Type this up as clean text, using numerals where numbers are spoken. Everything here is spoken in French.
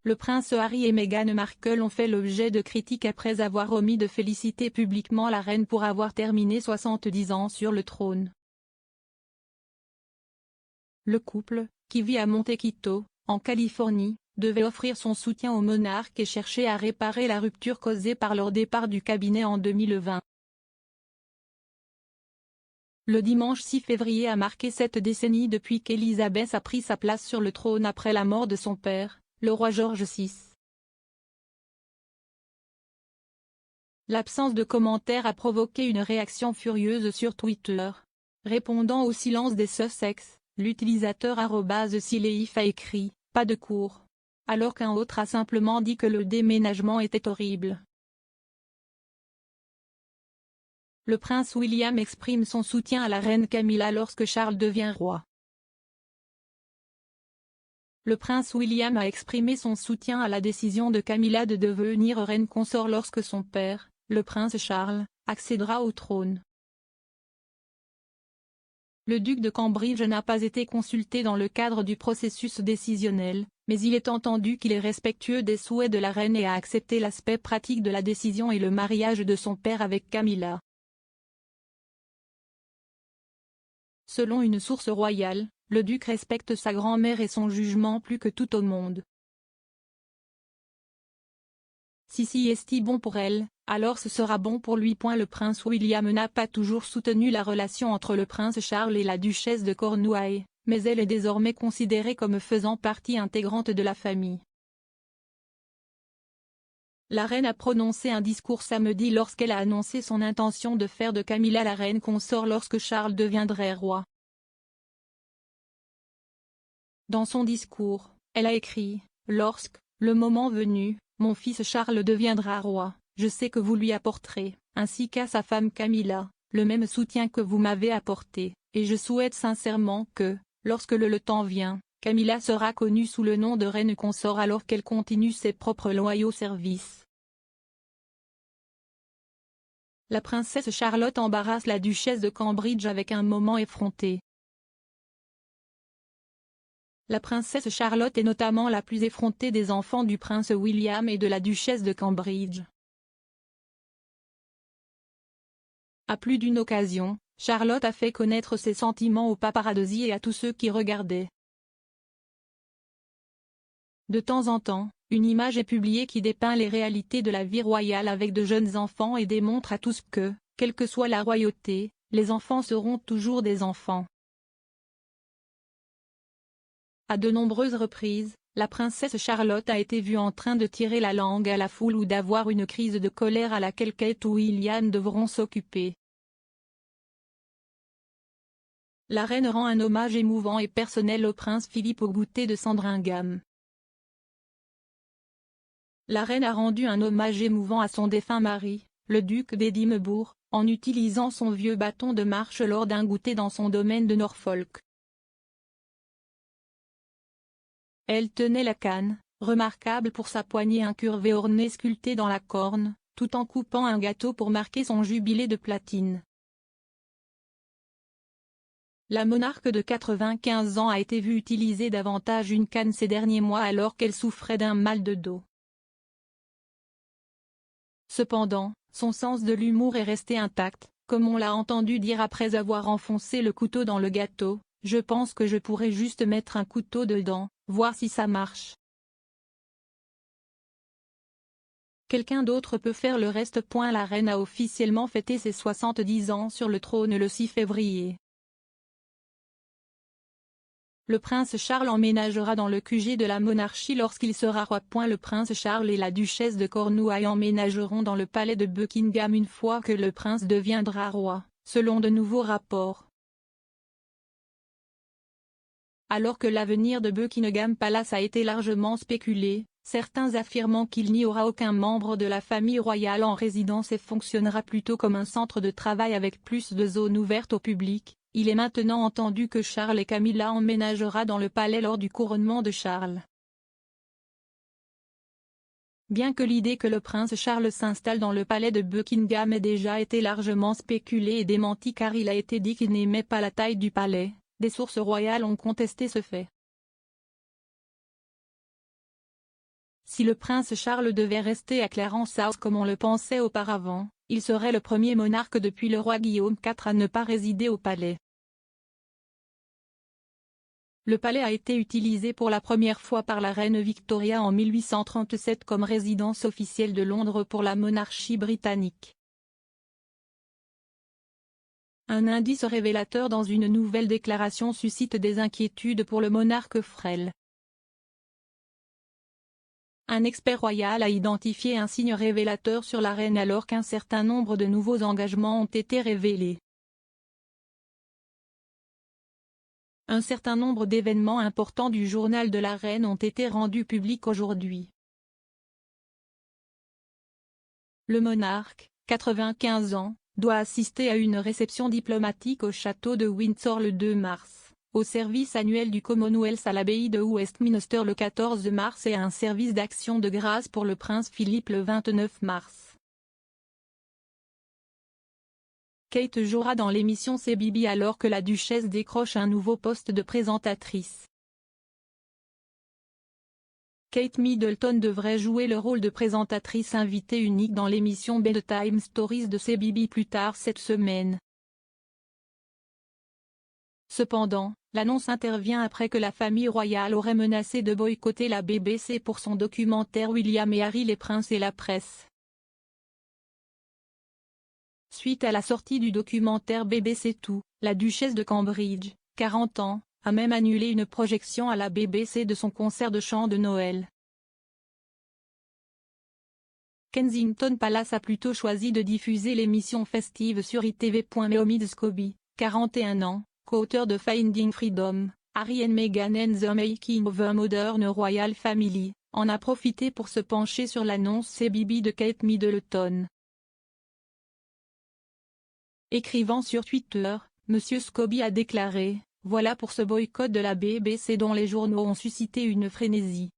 Le prince Harry et Meghan Markle ont fait l'objet de critiques après avoir omis de féliciter publiquement la reine pour avoir terminé 70 ans sur le trône. Le couple, qui vit à Montecito, en Californie, devait offrir son soutien au monarque et chercher à réparer la rupture causée par leur départ du cabinet en 2020. Le dimanche 6 février a marqué cette décennie depuis qu'Élisabeth a pris sa place sur le trône après la mort de son père, le roi George VI. L'absence de commentaires a provoqué une réaction furieuse sur Twitter. Répondant au silence des Sussex, l'utilisateur @sileif a écrit « Pas de cours », alors qu'un autre a simplement dit que le déménagement était horrible. Le prince William exprime son soutien à la reine Camilla lorsque Charles devient roi. Le prince William a exprimé son soutien à la décision de Camilla de devenir reine consort lorsque son père, le prince Charles, accédera au trône. Le duc de Cambridge n'a pas été consulté dans le cadre du processus décisionnel, mais il est entendu qu'il est respectueux des souhaits de la reine et a accepté l'aspect pratique de la décision et le mariage de son père avec Camilla. Selon une source royale, le duc respecte sa grand-mère et son jugement plus que tout au monde. Si est bon pour elle, alors ce sera bon pour lui. Le prince William n'a pas toujours soutenu la relation entre le prince Charles et la duchesse de Cornouailles, mais elle est désormais considérée comme faisant partie intégrante de la famille. La reine a prononcé un discours samedi lorsqu'elle a annoncé son intention de faire de Camilla la reine consort lorsque Charles deviendrait roi. Dans son discours, elle a écrit « Lorsque, le moment venu, mon fils Charles deviendra roi, je sais que vous lui apporterez, ainsi qu'à sa femme Camilla, le même soutien que vous m'avez apporté, et je souhaite sincèrement que, lorsque le temps vient, Camilla sera connue sous le nom de reine consort alors qu'elle continue ses propres loyaux services. » La princesse Charlotte embarrasse la duchesse de Cambridge avec un moment effronté. La princesse Charlotte est notamment la plus effrontée des enfants du prince William et de la duchesse de Cambridge. À plus d'une occasion, Charlotte a fait connaître ses sentiments aux paparazzi et à tous ceux qui regardaient. De temps en temps, une image est publiée qui dépeint les réalités de la vie royale avec de jeunes enfants et démontre à tous que, quelle que soit la royauté, les enfants seront toujours des enfants. À de nombreuses reprises, la princesse Charlotte a été vue en train de tirer la langue à la foule ou d'avoir une crise de colère à laquelle Kate ou William devront s'occuper. La reine rend un hommage émouvant et personnel au prince Philippe au goûter de Sandringham. La reine a rendu un hommage émouvant à son défunt mari, le duc d'Édimbourg, en utilisant son vieux bâton de marche lors d'un goûter dans son domaine de Norfolk. Elle tenait la canne, remarquable pour sa poignée incurvée ornée sculptée dans la corne, tout en coupant un gâteau pour marquer son jubilé de platine. La monarque de 95 ans a été vue utiliser davantage une canne ces derniers mois alors qu'elle souffrait d'un mal de dos. Cependant, son sens de l'humour est resté intact, comme on l'a entendu dire après avoir enfoncé le couteau dans le gâteau. « Je pense que je pourrais juste mettre un couteau dedans, voir si ça marche. Quelqu'un d'autre peut faire le reste. » La reine a officiellement fêté ses 70 ans sur le trône le 6 février. Le prince Charles emménagera dans le QG de la monarchie lorsqu'il sera roi. Le prince Charles et la duchesse de Cornouailles emménageront dans le palais de Buckingham une fois que le prince deviendra roi, selon de nouveaux rapports. Alors que l'avenir de Buckingham Palace a été largement spéculé, certains affirmant qu'il n'y aura aucun membre de la famille royale en résidence et fonctionnera plutôt comme un centre de travail avec plus de zones ouvertes au public, il est maintenant entendu que Charles et Camilla emménagera dans le palais lors du couronnement de Charles. Bien que l'idée que le prince Charles s'installe dans le palais de Buckingham ait déjà été largement spéculée et démentie car il a été dit qu'il n'aimait pas la taille du palais, des sources royales ont contesté ce fait. Si le prince Charles devait rester à Clarence House comme on le pensait auparavant, il serait le premier monarque depuis le roi Guillaume IV à ne pas résider au palais. Le palais a été utilisé pour la première fois par la reine Victoria en 1837 comme résidence officielle de Londres pour la monarchie britannique. Un indice révélateur dans une nouvelle déclaration suscite des inquiétudes pour le monarque frêle. Un expert royal a identifié un signe révélateur sur la reine alors qu'un certain nombre de nouveaux engagements ont été révélés. Un certain nombre d'événements importants du journal de la reine ont été rendus publics aujourd'hui. Le monarque, 95 ans, doit assister à une réception diplomatique au château de Windsor le 2 mars, au service annuel du Commonwealth à l'abbaye de Westminster le 14 mars et à un service d'action de grâce pour le prince Philippe le 29 mars. Kate jouera dans l'émission CBeebies alors que la duchesse décroche un nouveau poste de présentatrice. Kate Middleton devrait jouer le rôle de présentatrice invitée unique dans l'émission Bedtime Stories de CBeebies plus tard cette semaine. Cependant, l'annonce intervient après que la famille royale aurait menacé de boycotter la BBC pour son documentaire William et Harry les princes et la presse. Suite à la sortie du documentaire BBC Two, la duchesse de Cambridge, 40 ans, a même annulé une projection à la BBC de son concert de chant de Noël. Kensington Palace a plutôt choisi de diffuser l'émission festive sur ITV. Mohamed Scobie, 41 ans, co-auteur de Finding Freedom, Harry and Meghan and the Making of a Modern Royal Family, en a profité pour se pencher sur l'annonce CBeebies de Kate Middleton. Écrivant sur Twitter, M. Scobie a déclaré « Voilà pour ce boycott de la BBC dont les journaux ont suscité une frénésie. »